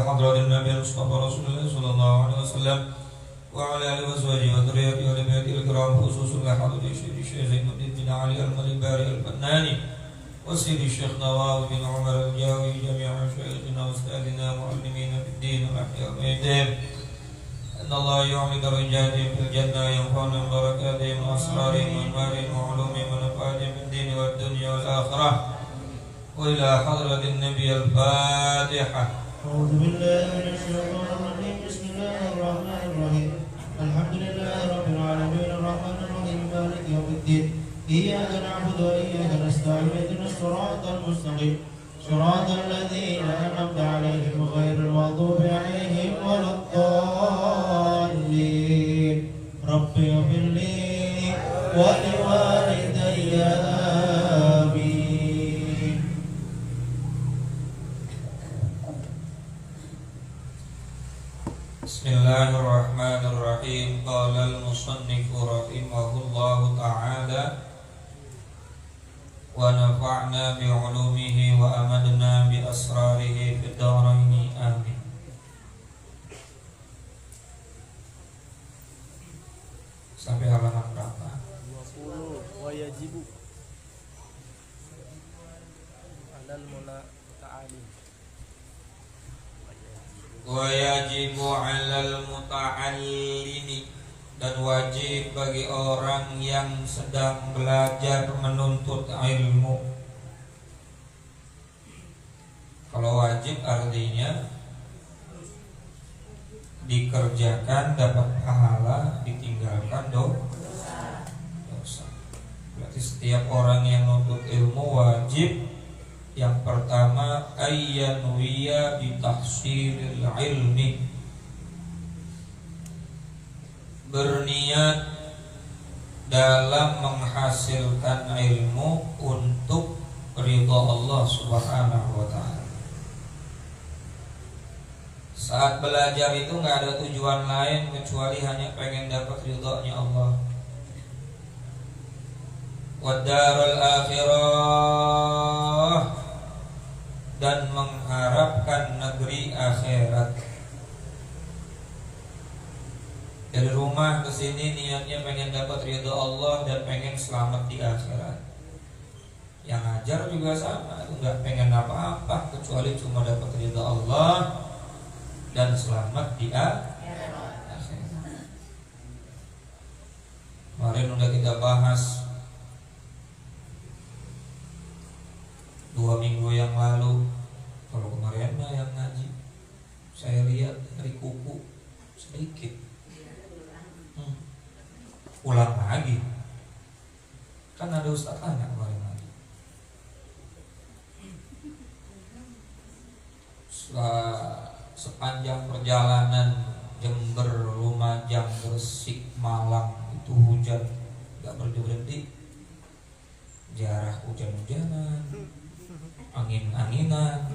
حضرة النبي المصطفى رسول الله صلى الله عليه وسلم وعلى آله وصحبه وذريته وآل بيته الكرام خصوصا لحضرة الشيخ زين الدين بن علي المليباري البناني وسيد الشيخ نواف بن عمر الجاوي جميع مشايخنا وأستاذنا معلمين في الدين والأحياء والأيتام أن الله يعلي درجاتهم في الجنة ينفعنا بركاتهم وأسرارهم وأنوارهم وعلومهم ونفعاتهم في الدين والدنيا والآخرة وإلى حضرة النبي الفاتحة. أعوذ بالله من الشيطان الرجيم. بسم الله الرحمن الرحيم. الحمد لله رب العالمين الرحمن الرحيم مالك يوم الدين. إياك نعبد وإياك نستعين اهدنا الصراط المستقيم صراط الذين أنعمت عليهم غير المغضوب عليهم ولا الضالين. رب اغفر لي ولوالدي آمين. Bismillahirrahmanirrahim. Qala al-musannif rahimahullahu ta'ala wa nafa'na bi'ulumihi wa amadna bi asrarihi fid dharaini amin. Sampai halaman berapa? 20. Wa yajibu 'alal muta'allim. Wa yajibu 'alal muta'allimi, dan wajib bagi orang yang sedang belajar menuntut ilmu. Kalau wajib artinya dikerjakan dapat pahala, ditinggalkan dosa. Berarti setiap orang yang menuntut ilmu wajib yang pertama ayyanuwiya bitahsilil ilmi, berniat dalam menghasilkan ilmu untuk ridha Allah Subhanahu wa ta'ala. Saat belajar itu nggak ada tujuan lain kecuali hanya pengen dapat ridhonya Allah. Wadarul akhirah, dan mengharapkan negeri akhirat. Dari rumah ke sini niatnya pengen dapat ridha Allah dan pengen selamat di akhirat. Yang ngajar juga sama, itu nggak pengen apa-apa kecuali cuma dapat ridha Allah dan selamat di akhirat. Kemarin udah kita bahas 2 minggu yang lalu. Kalau kemarin mah yang ngaji saya lihat dari kuku sedikit. Ulang lagi. Kan ada ustaz tanya kemarin lagi. Sepanjang perjalanan Jember, Lumajang, Gresik, Malang itu hujan gak berhenti. Jarah hujan-hujanan, angin-anginan,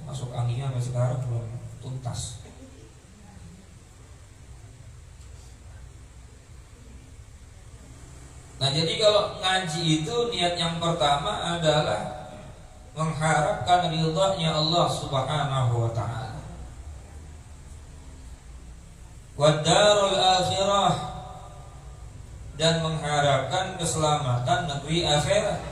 masuk anginnya sampai sekarang belum tuntas. Nah, jadi kalau ngaji itu niat yang pertama adalah mengharapkan ridhanya Allah Subhanahu wa ta'ala. Wadarul akhirah, dan mengharapkan keselamatan negeri akhirat.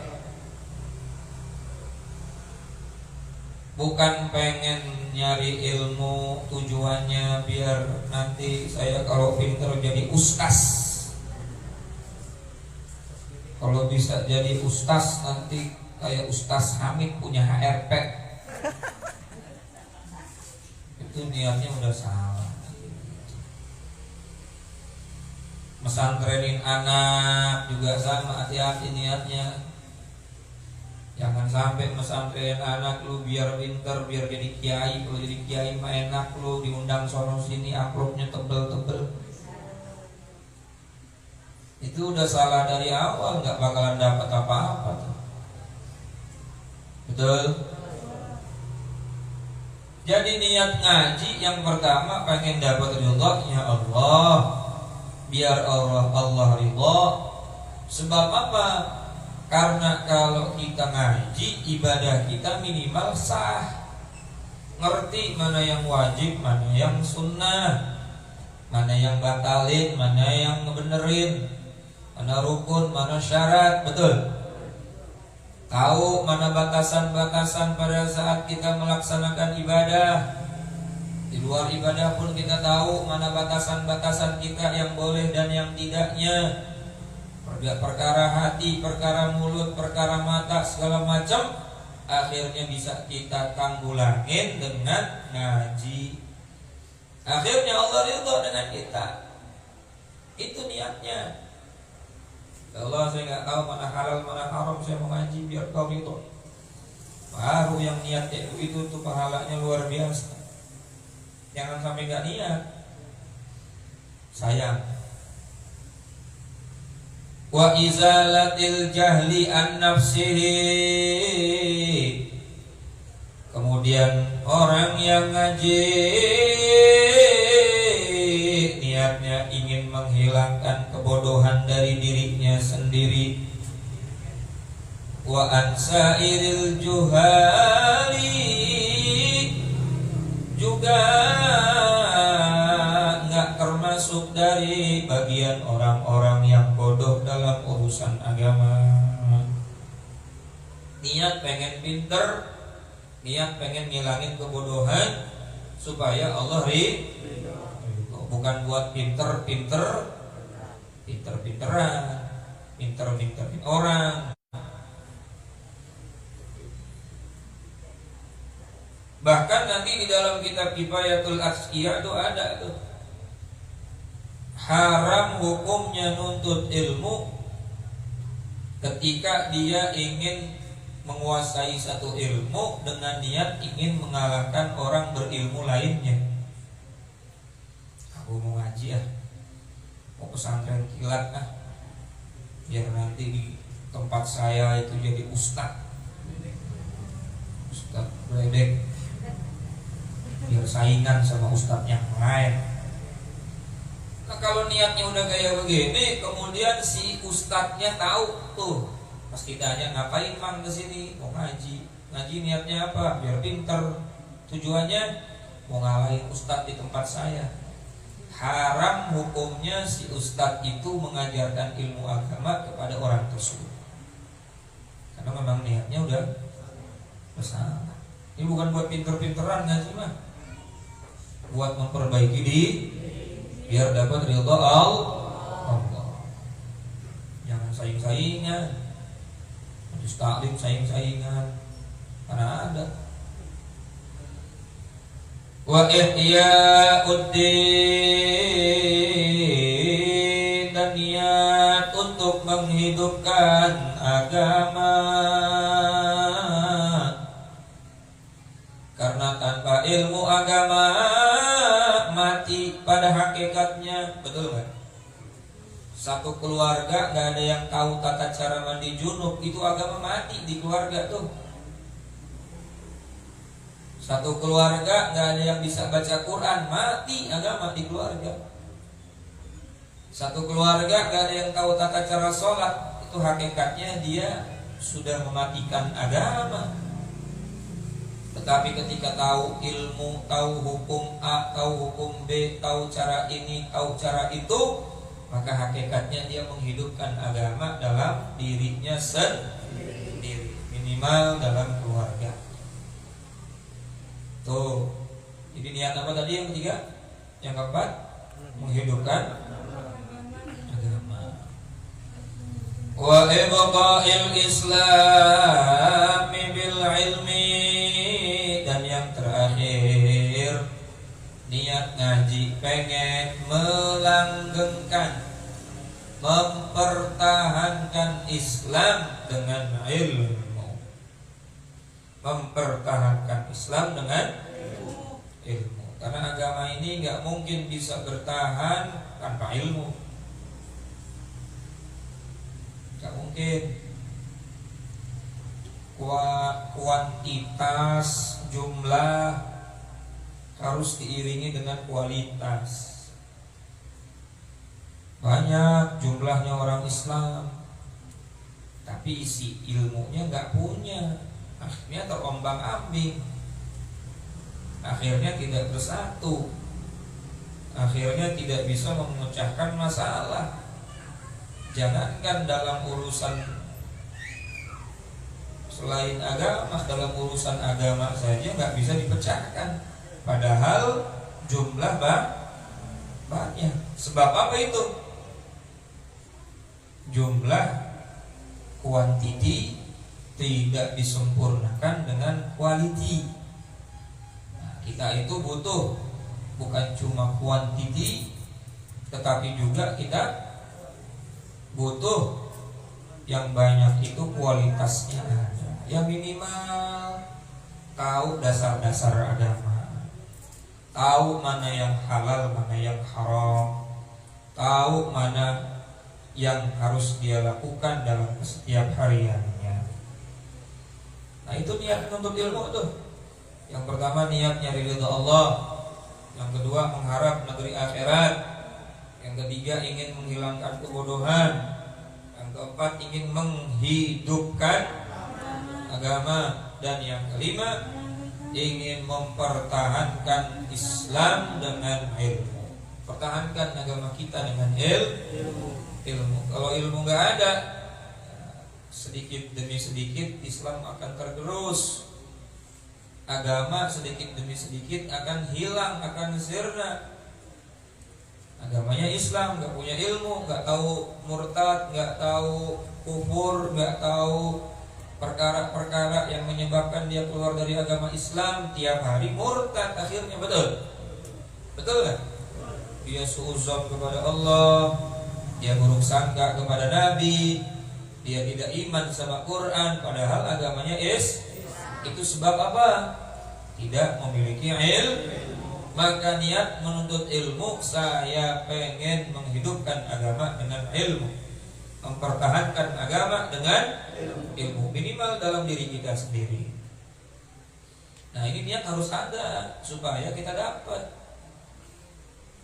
Bukan pengen nyari ilmu tujuannya biar nanti saya kalau pintar jadi ustaz. Kalau bisa jadi ustaz nanti kayak Ustaz Hamid punya HRP. Itu niatnya udah salah. Mesantrenin anak juga sama, hati-hati niatnya. Jangan sampai mesantrenin anak lu biar pinter, biar jadi kiai. Kalau jadi kiai mah enak, lu diundang sono sini, amplopnya tebel-tebel. Itu udah salah dari awal, nggak bakalan dapat apa-apa tuh. Betul? Jadi niat ngaji yang pertama pengen dapat ridhonya Allah, biar Allah ridho. Sebab apa? Karena kalau kita ngaji, ibadah kita minimal sah. ngerti mana yang wajib, mana yang sunnah, mana yang batalin, mana yang ngebenerin, mana rukun, mana syarat, betul. Tahu mana batasan-batasan pada saat kita melaksanakan ibadah. Di luar ibadah pun kita tahu mana batasan-batasan kita yang boleh dan yang tidaknya. Perkara hati, perkara mulut, perkara mata, segala macam akhirnya bisa kita tanggulangin dengan ngaji. Akhirnya Allah ridho dengan kita. Itu niatnya. Allah, saya nggak tahu mana halal mana haram, saya mau ngaji biar kau ridho. Baru yang niatnya itu tuh pahalanya luar biasa. Jangan sampai nggak niat, sayang. Wa izalatil jahli an nafsihi. Kemudian orang yang ngaji niatnya ingin menghilangkan kebodohan dari dirinya sendiri. Wa ansairil juhali, juga nggak termasuk dari bagian orang-orang yang bodoh dalam urusan agama. Niat pengen pinter, niat pengen ngilangin kebodohan supaya Allah ridho. Bukan buat pinter-pinteran, pinter-pinterin orang. Bahkan nanti di dalam kitab Kifayatul Asqiya itu ada tuh, haram hukumnya nuntut ilmu ketika dia ingin menguasai satu ilmu dengan niat ingin mengalahkan orang berilmu lainnya. Aku mau ngaji mau pesantren kilat biar nanti di tempat saya itu jadi ustadz bledek, biar saingan sama ustadz yang lain. Nah kalau niatnya udah kayak begini, kemudian si ustadznya tahu tuh, pas ditanya ngapain mang kesini, mau ngaji. Ngaji niatnya apa? Biar pinter. Tujuannya mau ngalahin ustadz di tempat saya. Haram hukumnya si ustadz itu mengajarkan ilmu agama kepada orang tersebut, karena memang niatnya udah salah. Ini bukan buat pinter-pinteran ngaji mah, buat memperbaiki diri biar dapat ridha Allah. Jangan saing-saingan, majlis taklim saing-saingan, karena ada. Wa ihya'uddin, dan niat untuk menghidupkan agama. Karena tanpa ilmu agama mati pada hakikatnya, betul kan? Satu keluarga gak ada yang tahu tata cara mandi junub, itu agama mati di keluarga tuh. Satu keluarga gak ada yang bisa baca Quran, mati agama di keluarga. Satu keluarga gak ada yang tahu tata cara sholat, itu hakikatnya dia sudah mematikan agama. Tetapi ketika tahu ilmu, tahu hukum A, tahu hukum B, tahu cara ini, tahu cara itu, maka hakikatnya dia menghidupkan agama dalam dirinya sendiri, minimal dalam keluarga. Tuh, jadi niat apa tadi yang ketiga? Yang keempat, menghidupkan agama. Wa ibqa'il islami bil ilmi, dan yang terakhir niat ngaji pengen melanggengkan, mempertahankan Islam dengan ilmu. Mempertahankan Islam dengan ilmu. Karena agama ini gak mungkin bisa bertahan tanpa ilmu. Gak mungkin. Kuantitas, jumlah harus diiringi dengan kualitas. Banyak jumlahnya orang Islam, tapi isi ilmunya gak punya. Akhirnya terombang ambing. akhirnya tidak bersatu, akhirnya tidak bisa memecahkan masalah. Jangankan dalam urusan selain agama, dalam urusan agama saja nggak bisa dipecahkan, padahal jumlah banyak. Sebab apa itu? Jumlah kuantiti tidak disempurnakan dengan quality. Nah, kita itu butuh bukan cuma kuantiti, tetapi juga kita butuh yang banyak itu kualitasnya ada. Yang minimal tahu dasar-dasar agama, tahu mana yang halal, mana yang haram, tahu mana yang harus dia lakukan dalam setiap hariannya. Nah, itu niat menuntut ilmu tuh. Yang pertama niat nyari ridha Allah, yang kedua mengharap negeri akhirat, yang ketiga ingin menghilangkan kebodohan, yang keempat ingin menghidupkan agama, dan yang kelima ingin mempertahankan Islam dengan ilmu. Pertahankan agama kita dengan ilmu. Kalau ilmu nggak ada, sedikit demi sedikit Islam akan tergerus, agama sedikit demi sedikit akan hilang, akan sirna. Agamanya Islam, nggak punya ilmu, nggak tahu murtad, nggak tahu kufur, nggak tahu perkara-perkara yang menyebabkan dia keluar dari agama Islam, tiap hari murtad akhirnya. Betul kan? Dia suuzon kepada Allah, dia buruk sangka kepada Nabi, dia tidak iman sama Quran, padahal agamanya itu sebab apa? Tidak memiliki ilmu. Maka niat menuntut ilmu, saya pengen menghidupkan agama dengan ilmu, mempertahankan agama dengan ilmu, minimal dalam diri kita sendiri. Nah, ini niat harus ada supaya kita dapat.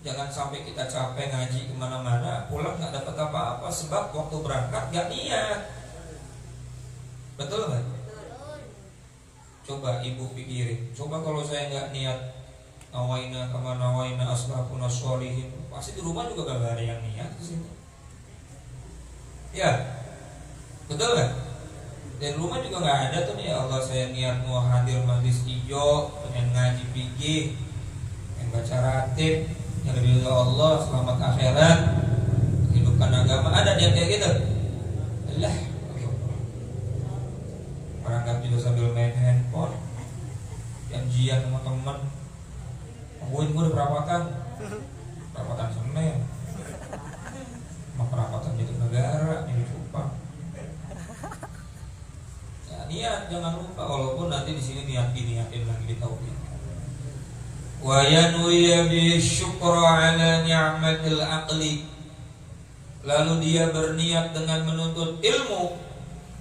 Jangan sampai kita capek ngaji kemana-mana, pulang nggak dapat apa-apa sebab waktu berangkat nggak niat. Betul nggak? Coba ibu pikirin. Coba kalau saya nggak niat, nawaina kama nawaina aslafuna sholihin, pasti di rumah juga gak ada yang niat ke sini. Ya, betul nggak? Dari rumah juga nggak ada tuh nih. Ya Allah, saya niat mau hadir majlis ijo, pengen ngaji fikih, pengen baca ratib, yang ridho Allah, selamat akhirat, hidupkan agama. Ada niat kayak gitu? Allah, berangkat juga sambil main handphone, janjian sama teman, gue udah perawatan Senin, mau perawatan Jatinegara, ini Cupang. Ya, niat jangan lupa, walaupun nanti di sini niatin lagi di tauhid. Wa yanwiya bi syukra ala ni'matil aqli. Lalu dia berniat dengan menuntut ilmu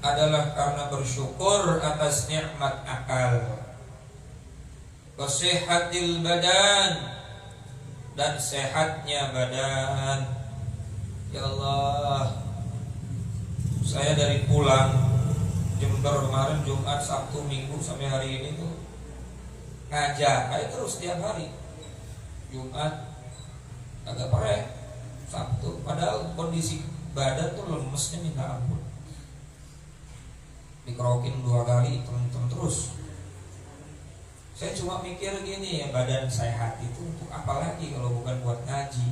adalah karena bersyukur atas nikmat akal, kesehatan badan, dan sehatnya badan. Ya Allah, saya dari pulang Jember kemarin, Jumat, Sabtu, Minggu sampai hari ini tuh ngajak kayak terus tiap hari. Jumat agak perih, Sabtu, padahal kondisi badan tuh lemesnya minta ampun. Dikerokin 2 kali, tem terus. Saya cuma mikir gini, ya badan sehat itu untuk apa lagi kalau bukan buat ngaji,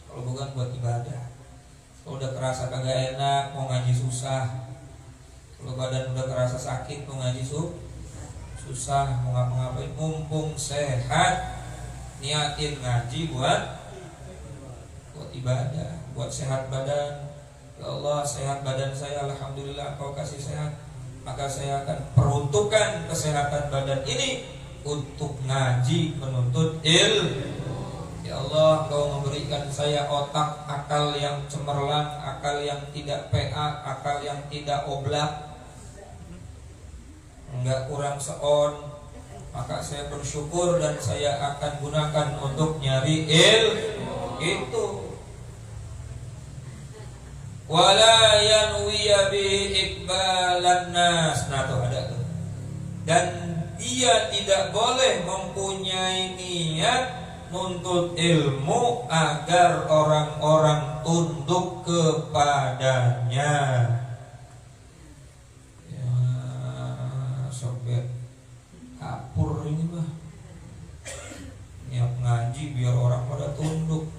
kalau bukan buat ibadah. Kalau udah kerasa kagak enak, mau ngaji susah. Kalau badan udah kerasa sakit, mau ngaji susah, mau ngapa-ngapain. Mumpung sehat, niatin ngaji buat ibadah, buat sehat badan. Ya Allah, sehat badan saya, alhamdulillah Engkau kasih sehat, maka saya akan peruntukkan kesehatan badan ini untuk ngaji, menuntut ilmu. Ya Allah, Engkau memberikan saya otak, akal yang cemerlang, akal yang tidak PA, akal yang tidak oblak, enggak kurang seon. Maka saya bersyukur dan saya akan gunakan untuk nyari ilmu itu. Wala yanwiya bi ikbalan nas. Nah tuh ada tuh. Dan dia tidak boleh mempunyai niat nuntut ilmu agar orang-orang tunduk kepadanya. Ya, sobet kapur ini mah. Niat ngaji biar orang pada tunduk.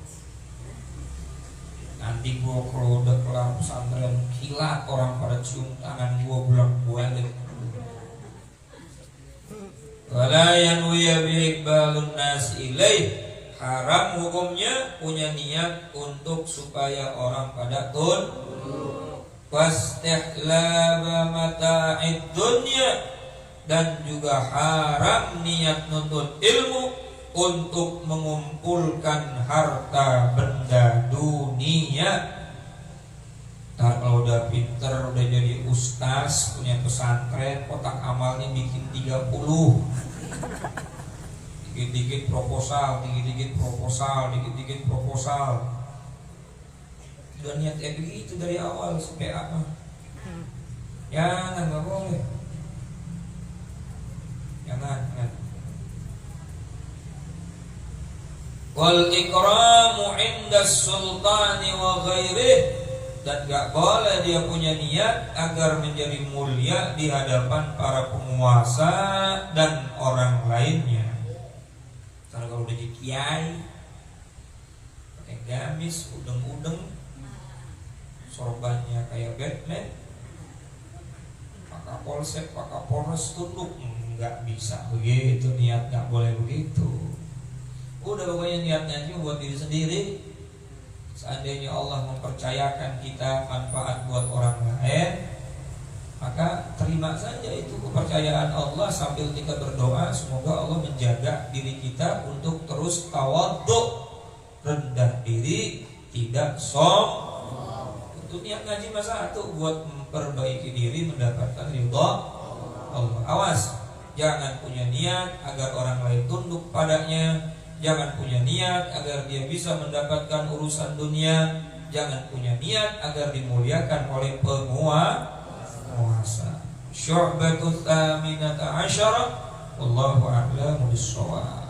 Nanti gua kalau udah kelar pesantren kilat orang pada cium tangan gua bilang balik. Wala yanwiya bi'ikbalun nas ilaih. Haram hukumnya punya niat untuk supaya orang pada tunduk. Wastihlaba mata'id dunya, dan juga haram niat nuntut ilmu untuk mengumpulkan harta benda dunia. Ntar kalau udah pinter, udah jadi ustaz, punya pesantren, kotak amalnya bikin 30. Dikit-dikit proposal, dikit-dikit proposal, dikit-dikit proposal. Udah niat kayak begitu dari awal sampai apa? Jangan, nggak boleh. Jangan. Wal ikramu inda sultani wa ghairih, dan gak boleh dia punya niat agar menjadi mulia di hadapan para penguasa dan orang lainnya. Karena kalau udah jadi kiai, pakai gamis, udeng-udeng, sorbannya kayak Batman, Pak Kapolsek, Pak Kapolres tunduk, nggak bisa begitu, niat nggak boleh begitu. Udah pokoknya niatnya aja buat diri sendiri. Seandainya Allah mempercayakan kita manfaat buat orang lain, maka terima saja itu kepercayaan Allah sambil kita berdoa semoga Allah menjaga diri kita untuk terus tawadhu, rendah diri, tidak sombong. Untuk niat ngaji masa satu buat memperbaiki diri mendapatkan ridha Allah. Awas, jangan punya niat agar orang lain tunduk padanya. Jangan punya niat agar dia bisa mendapatkan urusan dunia. Jangan punya niat agar dimuliakan oleh penguasa. Syu'batut tsaminata asyara, wallahu a'lamu bis-shawab.